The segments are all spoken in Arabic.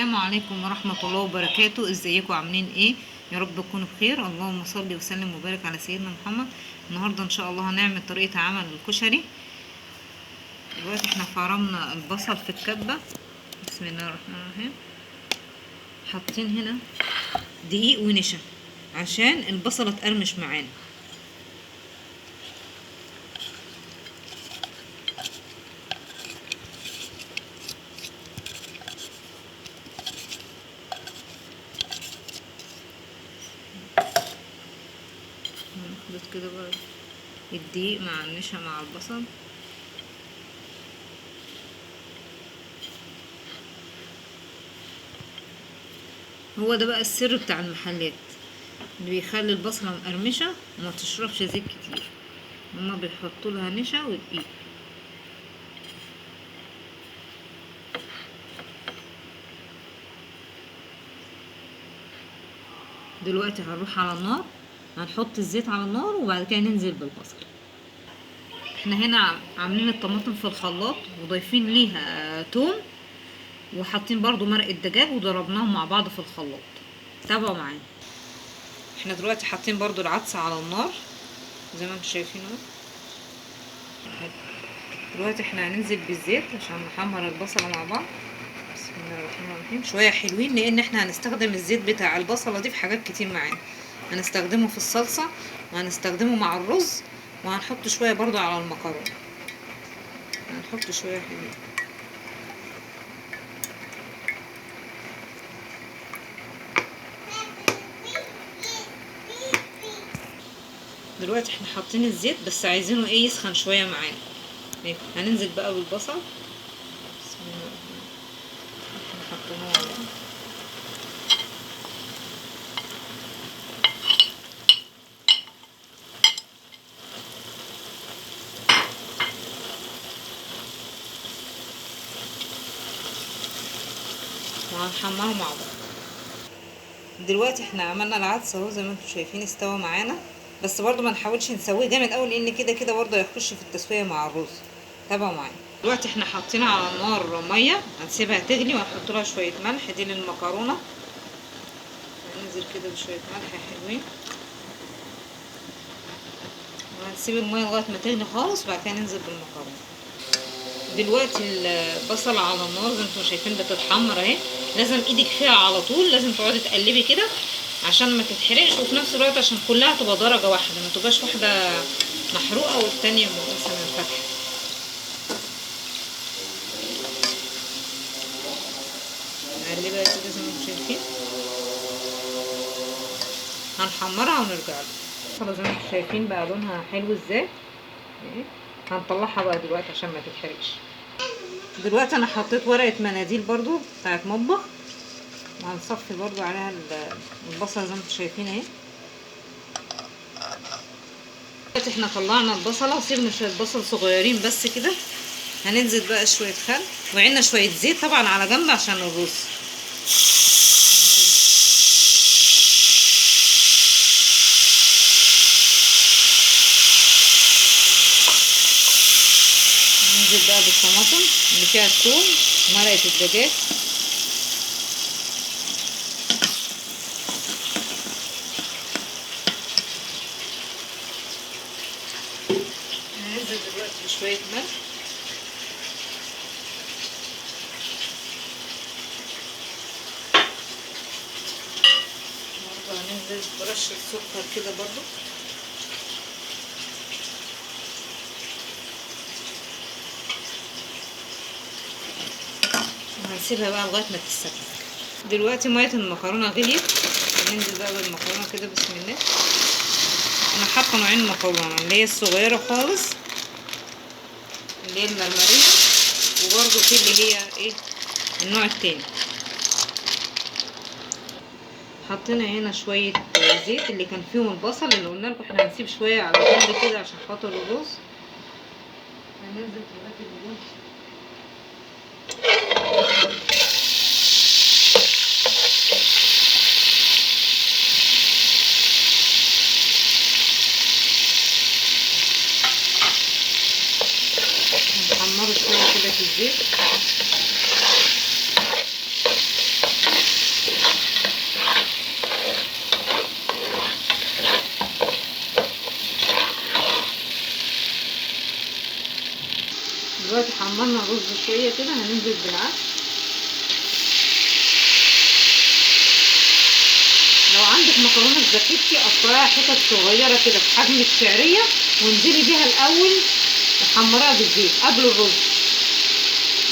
السلام عليكم ورحمة الله وبركاته. ازيكم عاملين ايه؟ يا رب تكونوا بخير. اللهم صل وسلم وبارك على سيدنا محمد. النهاردة ان شاء الله هنعمل طريقة عمل الكشري. دلوقتي احنا فرمنا البصل في الكبة. بسم الله الرحمن الرحيم. حاطين هنا دقيق ونشا عشان البصلة تقرمش معانا. هنخلط كده بقى الدقيق مع النشا مع البصل. هو ده بقى السر بتاع المحلات اللي بيخلي البصلة مقرمشة وما تشربش زيت كتير. هما بيحطوا لها نشا ودقيق. دلوقتي هنروح على النار، هنحط الزيت على النار وبعد كده ننزل بالبصل. احنا هنا عاملين الطماطم في الخلاط وضايفين ليها توم وحاطين برضو مرق الدجاج وضربناهم مع بعض في الخلاط. تابعوا معايا. احنا دلوقتي حاطين برضو العدس على النار زي ما انتم شايفين اهو. دلوقتي احنا هننزل بالزيت عشان نحمر البصله مع بعض. بسم الله الرحمن الرحيم. شويه حلوين لان احنا هنستخدم الزيت بتاع البصله دي في حاجات كتير معانا. هنستخدمه في الصلصه وهنستخدمه مع الرز وهنحط شويه برضو على المكرونه. هنحط شويه حلوين. دلوقتي احنا حاطين الزيت بس عايزينه ايه يسخن شويه معانا. هننزل بقى بالبصل. بسم الله الرحمن الرحيم. حطيناه وهنحمره مع بعض. دلوقتي احنا عملنا العدس اهو زي ما انتم شايفين استوى معانا، بس برضو ما نحاولش نسويه جامد قوي لان كده كده برضو هيخش في التسويه مع الرز. تابعوا معايا. دلوقتي احنا حاطين على النار ميه هنسيبها تغلي وهنحط لها شويه ملح دي للمكرونه. هننزل كده بشويه ملح حلوين وهنسيب الميه لغايه ما تغلي خالص وبعد كده ننزل بالمكرونه. دلوقتي البصل على النار زي ما انتم شايفين بتتحمر اهي. لازم ايدك فيها على طول، لازم تقعدي تقلبي كده عشان ما تتحرقش وفي نفس الوقت عشان كلها تبقى درجه واحده، ما تبقاش واحده محروقه والتانيه مثلا فاتحه. نقلبها كده زي ما انتم شايفين. هنحمرها ونرجع لها. زي ما انتم شايفين بقى لونها حلو ازاي. هنطلعها بقى دلوقتي عشان ما تتحرقش. دلوقتي انا حطيت ورقه مناديل برضو بتاعت مطبخ وهنصفي برضو عليها البصله زي ما انتم شايفين اهي. دلوقتي احنا طلعنا البصله وسيبنا شويه بصل صغيرين بس كده. هننزل بقى شويه خل وعندنا شويه زيت طبعا على جنب عشان الرز. ننزل بقى بالطماطم اللي فيها الثوم ومرقه الدجاج. هننزل دلوقتي بشويه ملح برضه. هننزل برشه سكر كده برضه. وهنسيبها بقى لغايه ما تتسبك. دلوقتي ميه المكرونه غليت. هننزل بقى بالمكرونه كده بسم الله. انا حاطه نوعين مكرونه، اللي هي الصغيره خالص اللي هي المرمريه، وبرده في اللي هي ايه النوع التاني. حطينا هنا شويه زيت اللي كان فيهم البصل اللي قلنا لكم احنا هنسيب شويه على جنب كده عشان خاطر الرز. هننزل دلوقتي بالرز. نحمره شويه كده في الزيت. حمرنا الرز شويه كده هننزل بالعدس. لو عندك مكرونه سباكيتي قطعيها حتت صغيره كده في حجم الشعريه وانزلي بيها الاول وحمريها بالزيت قبل الرز.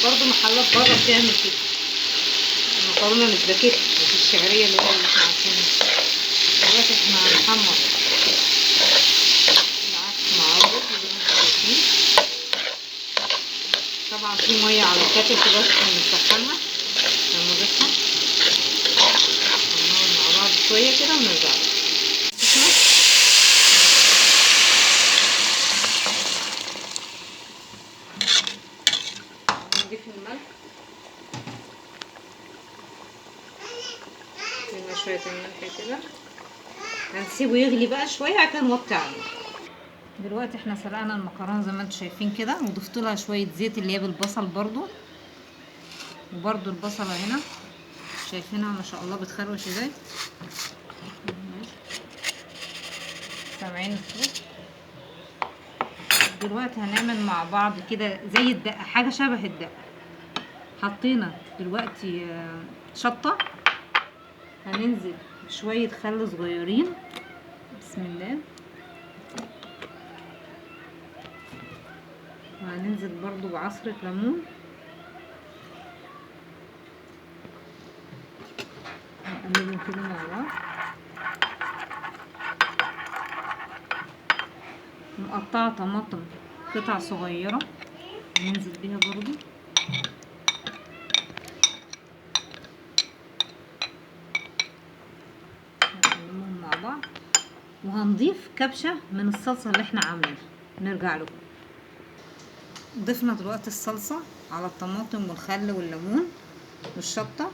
برضو محلات بره بتعمل كده المكرونه السباكيتي مش الشعريه اللي احنا عارفينها. دلوقتي احنا هنحمر العدس مع الرز زي ما انتم شايفين. طبعا في ميه على الكاتل كده بنسخنها نضيفها ونقعد مع بعض شويه كده ونرجع لها. نضيف الملح شويه الملح كده. هنسيبه يغلي بقى شويه عشان نوطي عليه. دلوقتي احنا سلقنا المكرونه زي ما انتم شايفين كده وضفت لها شويه زيت اللي هي بالبصل برضو. وبرضو البصله هنا شايفينها ما شاء الله بتخروش ازاي. سامعين الصوت. دلوقتي هنعمل مع بعض كده زي الدقه حاجه شبه الدقه. حطينا دلوقتي شطه. هننزل بشويه خل صغيرين بسم الله. وهننزل برضو بعصرة ليمون. نقلبهم كده مع بعض. مقطعة طماطم قطع صغيرة ننزل بيها برضو. نقلبهم مع بعض. وهنضيف كبشة من الصلصة اللي احنا عاملينها نرجع لكم. ضفنا دلوقتي الصلصة على الطماطم والخل والليمون والشطة.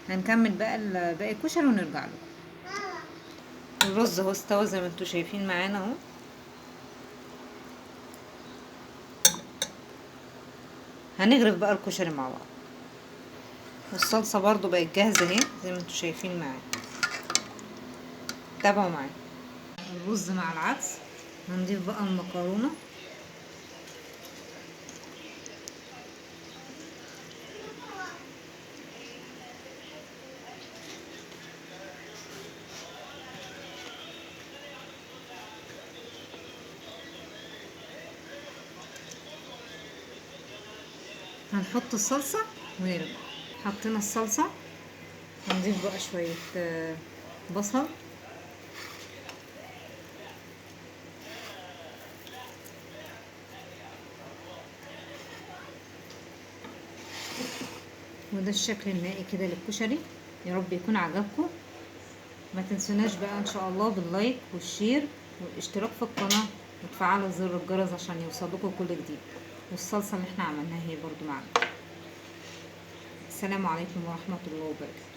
هنكمل بقى باقي الكشري ونرجع له. الرز اهو استوى زي ما انتوا شايفين معانا اهو. هنغرف بقى الكشري مع بعض. والصلصة برضو بقت جاهزة اهي زي ما انتوا شايفين معانا. تابعوا معايا. الرز مع العدس. هنضيف بقى المكرونة. هنحط الصلصة ونرجع. حطينا الصلصة. هنضيف بقى شوية بصل. وده الشكل النهائي كده للكشري. يا رب يكون عجبكم. ما تنسوناش بقى ان شاء الله باللايك والشير والاشتراك في القناة وتفعلوا زر الجرس عشان يوصلكم كل جديد. والصلصة اللي احنا عملناها هي برضو معانا. السلام عليكم ورحمة الله وبركاته.